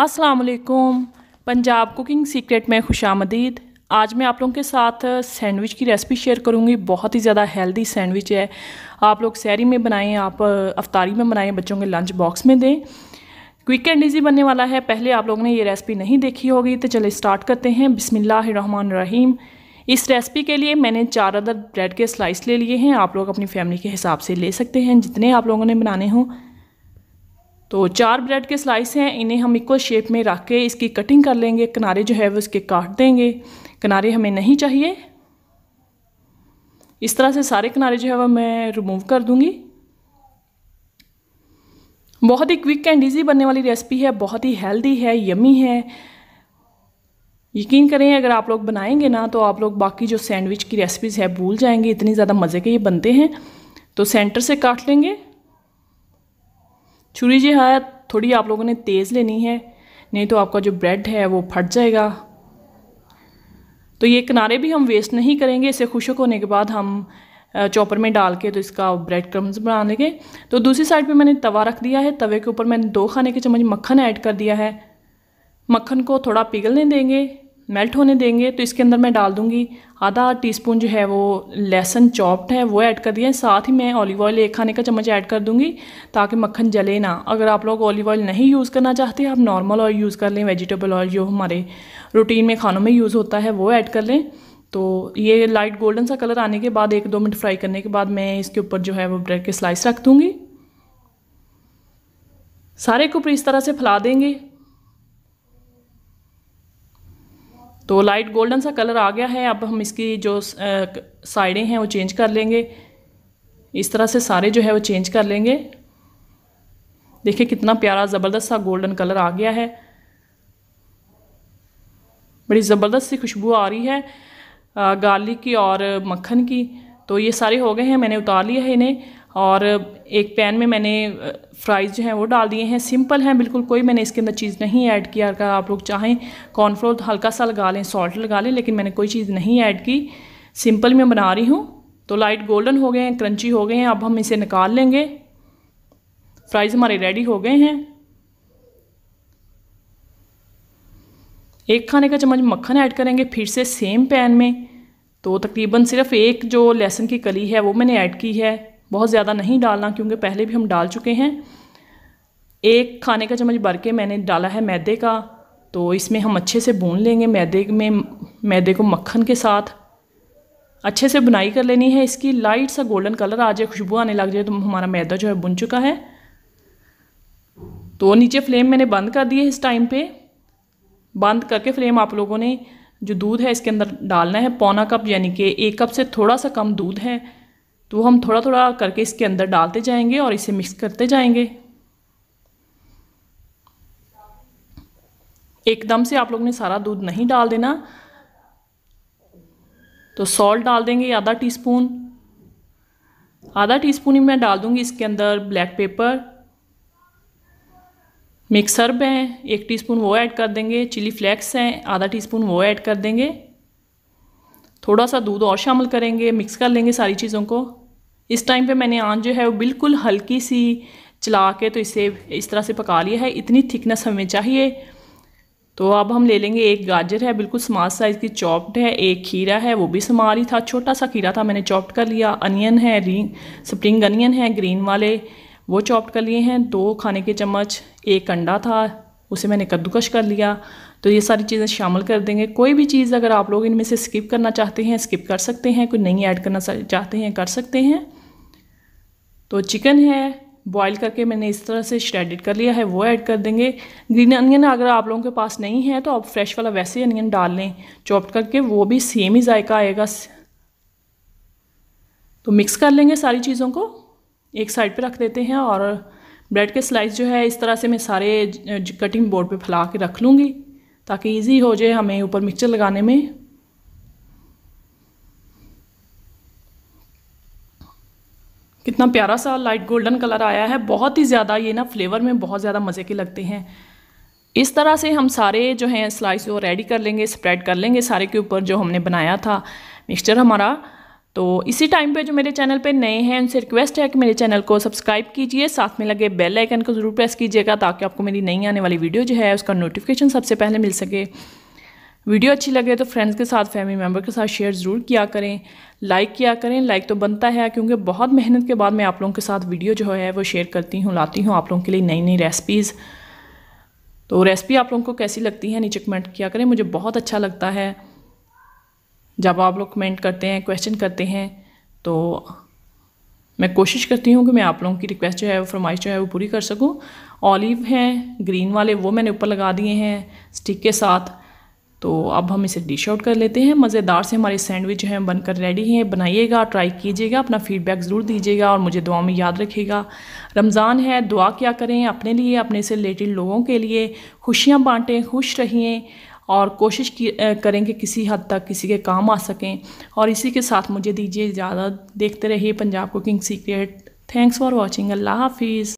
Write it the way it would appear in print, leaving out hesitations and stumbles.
अस्सलाम वालेकुम। Punjab cooking secret में खुशामदीद। आज मैं आप लोगों के साथ सैंडविच की रेसिपी शेयर करूंगी। बहुत ही ज़्यादा हेल्दी सैंडविच है। आप लोग सहरी में बनाएं, आप अफ्तारी में बनाएं, बच्चों के लंच बॉक्स में दें। क्विक एंड ईजी बनने वाला है। पहले आप लोगों ने ये रेसिपी नहीं देखी होगी तो चलिए स्टार्ट करते हैं। बिस्मिल्लाहिर्रहमानिर्रहीम। इस रेसिपी के लिए मैंने 4 अदद ब्रेड के स्लाइस ले लिए हैं। आप लोग अपनी फैमिली के हिसाब से ले सकते हैं जितने आप लोगों ने बनाने हों। तो 4 ब्रेड के स्लाइस हैं, इन्हें हम इक्वल शेप में रख के इसकी कटिंग कर लेंगे। किनारे जो है वो इसके काट देंगे, किनारे हमें नहीं चाहिए। इस तरह से सारे किनारे जो है वो मैं रिमूव कर दूंगी। बहुत ही क्विक एंड इजी बनने वाली रेसिपी है, बहुत ही हेल्दी है, यमी है। यकीन करें अगर आप लोग बनाएंगे ना तो आप लोग बाकी जो सैंडविच की रेसिपीज़ है भूल जाएंगे, इतनी ज़्यादा मज़े के ये बनते हैं। तो सेंटर से काट लेंगे। छुरी जो है थोड़ी आप लोगों ने तेज़ लेनी है, नहीं तो आपका जो ब्रेड है वो फट जाएगा। तो ये किनारे भी हम वेस्ट नहीं करेंगे। इसे खुश्क होने के बाद हम चॉपर में डाल के तो इसका ब्रेड क्रम्स बना लेंगे। तो दूसरी साइड पे मैंने तवा रख दिया है। तवे के ऊपर मैंने 2 खाने के चम्मच मक्खन ऐड कर दिया है। मक्खन को थोड़ा पिघलने देंगे, मेल्ट होने देंगे। तो इसके अंदर मैं डाल दूंगी आधा टीस्पून जो है वो लहसुन चॉप्ड है वो ऐड कर दिया है। साथ ही मैं ऑलिव ऑयल 1 खाने का चम्मच ऐड कर दूंगी ताकि मक्खन जले ना। अगर आप लोग ऑलिव ऑयल नहीं यूज़ करना चाहते आप नॉर्मल ऑयल यूज़ कर लें, वेजिटेबल ऑयल जो हमारे रूटीन में खानों में यूज़ होता है वो ऐड कर लें। तो ये लाइट गोल्डन सा कलर आने के बाद 1-2 मिनट फ्राई करने के बाद मैं इसके ऊपर जो है वो ब्रेड के स्लाइस रख दूँगी। सारे के ऊपर इस तरह से फैला देंगे। तो लाइट गोल्डन सा कलर आ गया है। अब हम इसकी जो साइडें हैं वो चेंज कर लेंगे। इस तरह से सारे जो है वो चेंज कर लेंगे। देखिए कितना प्यारा ज़बरदस्त सा गोल्डन कलर आ गया है। बड़ी ज़बरदस्त सी खुशबू आ रही है गार्लिक की और मक्खन की। तो ये सारे हो गए हैं, मैंने उतार लिया है इन्हें। और एक पैन में मैंने फ्राइज़ जो हैं वो डाल दिए हैं। सिंपल हैं बिल्कुल, कोई मैंने इसके अंदर चीज़ नहीं ऐड किया। अगर आप लोग चाहें कॉर्नफ्लोर हल्का सा लगा लें, सॉल्ट लगा लें, लेकिन मैंने कोई चीज़ नहीं ऐड की। सिंपल मैं बना रही हूँ। तो लाइट गोल्डन हो गए हैं, क्रंची हो गए हैं। अब हम इसे निकाल लेंगे। फ्राइज़ हमारे रेडी हो गए हैं। 1 खाने का चम्मच मक्खन ऐड करेंगे फिर से सेम पैन में। तो तकरीबन सिर्फ 1 जो लहसुन की कली है वो मैंने ऐड की है, बहुत ज़्यादा नहीं डालना क्योंकि पहले भी हम डाल चुके हैं। 1 खाने का चम्मच भर के मैंने डाला है मैदे का। तो इसमें हम अच्छे से भून लेंगे मैदे को मक्खन के साथ अच्छे से बुनाई कर लेनी है। इसकी लाइट सा गोल्डन कलर आ जाए, खुशबू आने लग जाए तो हमारा मैदा जो है बुन चुका है। तो नीचे फ्लेम मैंने बंद कर दी है। इस टाइम पे बंद करके फ्लेम आप लोगों ने जो दूध है इसके अंदर डालना है। पौना कप यानी कि 1 कप से थोड़ा सा कम दूध है। तो हम थोड़ा थोड़ा करके इसके अंदर डालते जाएंगे और इसे मिक्स करते जाएंगे। एकदम से आप लोगों ने सारा दूध नहीं डाल देना। तो सॉल्ट डाल देंगे आधा टीस्पून ही मैं डाल दूंगी इसके अंदर। ब्लैक पेपर, मिक्स हर्ब हैं 1 टीस्पून वो ऐड कर देंगे। चिली फ्लेक्स हैं आधा टीस्पून वो ऐड कर देंगे। थोड़ा सा दूध और शामिल करेंगे, मिक्स कर लेंगे सारी चीज़ों को। इस टाइम पे मैंने आंच जो है वो बिल्कुल हल्की सी चला के तो इसे इस तरह से पका लिया है। इतनी थिकनेस हमें चाहिए। तो अब हम ले लेंगे 1 गाजर है बिल्कुल स्मॉल साइज़ की चॉप्ड है। 1 खीरा है वो भी स्मॉल ही था, छोटा सा खीरा था मैंने चॉप्ड कर लिया। अनियन है, स्प्रिंग अनियन है ग्रीन वाले, वो चॉप्ड कर लिए हैं। 2 खाने के चम्मच। 1 अंडा था उसे मैंने कद्दूकश कर लिया। तो ये सारी चीज़ें शामिल कर देंगे। कोई भी चीज़ अगर आप लोग इनमें से स्किप करना चाहते हैं स्किप कर सकते हैं, कोई नहीं ऐड करना चाहते हैं कर सकते हैं। तो चिकन है बॉईल करके मैंने इस तरह से श्रेडेड कर लिया है वो ऐड कर देंगे। ग्रीन अनियन अगर आप लोगों के पास नहीं है तो आप फ्रेश वाला वैसे अनियन डाल लें चॉप्ड करके, वो भी सेम ही जायका आएगा। तो मिक्स कर लेंगे सारी चीज़ों को, एक साइड पे रख देते हैं। और ब्रेड के स्लाइस जो है इस तरह से मैं सारे कटिंग बोर्ड पे फैला के रख लूँगी ताकि इजी हो जाए हमें ऊपर मिक्सचर लगाने में। कितना प्यारा सा लाइट गोल्डन कलर आया है। बहुत ही ज़्यादा ये ना फ्लेवर में बहुत ज़्यादा मज़े के लगते हैं। इस तरह से हम सारे जो हैं स्लाइस वो रेडी कर लेंगे, स्प्रेड कर लेंगे सारे के ऊपर जो हमने बनाया था मिक्सचर हमारा। तो इसी टाइम पे जो मेरे चैनल पे नए हैं उनसे रिक्वेस्ट है कि मेरे चैनल को सब्सक्राइब कीजिए, साथ में लगे बेल आइकन को ज़रूर प्रेस कीजिएगा ताकि आपको मेरी नई आने वाली वीडियो जो है उसका नोटिफिकेशन सबसे पहले मिल सके। वीडियो अच्छी लगे तो फ्रेंड्स के साथ, फैमिली मेम्बर के साथ शेयर ज़रूर किया करें, लाइक किया करें। लाइक तो बनता है क्योंकि बहुत मेहनत के बाद मैं आप लोगों के साथ वीडियो जो है वो शेयर करती हूँ, लाती हूँ आप लोगों के लिए नई नई रेसिपीज़। तो रेसिपी आप लोगों को कैसी लगती है नीचे कमेंट किया करें, मुझे बहुत अच्छा लगता है जब आप लोग कमेंट करते हैं, क्वेश्चन करते हैं। तो मैं कोशिश करती हूँ कि मैं आप लोगों की रिक्वेस्ट जो है वो फरमाइश जो है वो पूरी कर सकूँ। ऑलिव हैं ग्रीन वाले, वो मैंने ऊपर लगा दिए हैं स्टिक के साथ। तो अब हम इसे डिश आउट कर लेते हैं। मज़ेदार से हमारे सैंडविच जो है बनकर रेडी हैं। बनाइएगा, ट्राई कीजिएगा, अपना फीडबैक ज़रूर दीजिएगा और मुझे दुआ में याद रखिएगा। रमज़ान है, दुआ क्या करें अपने लिए, अपने से रिलेटेड लोगों के लिए, खुशियाँ बांटें, खुश रहिए और कोशिश करें कि किसी हद तक किसी के काम आ सकें। और इसी के साथ मुझे दीजिए इजाज़त। देखते रहिए Punjab cooking secret. Thanks for watching. अल्लाह हाफिज़।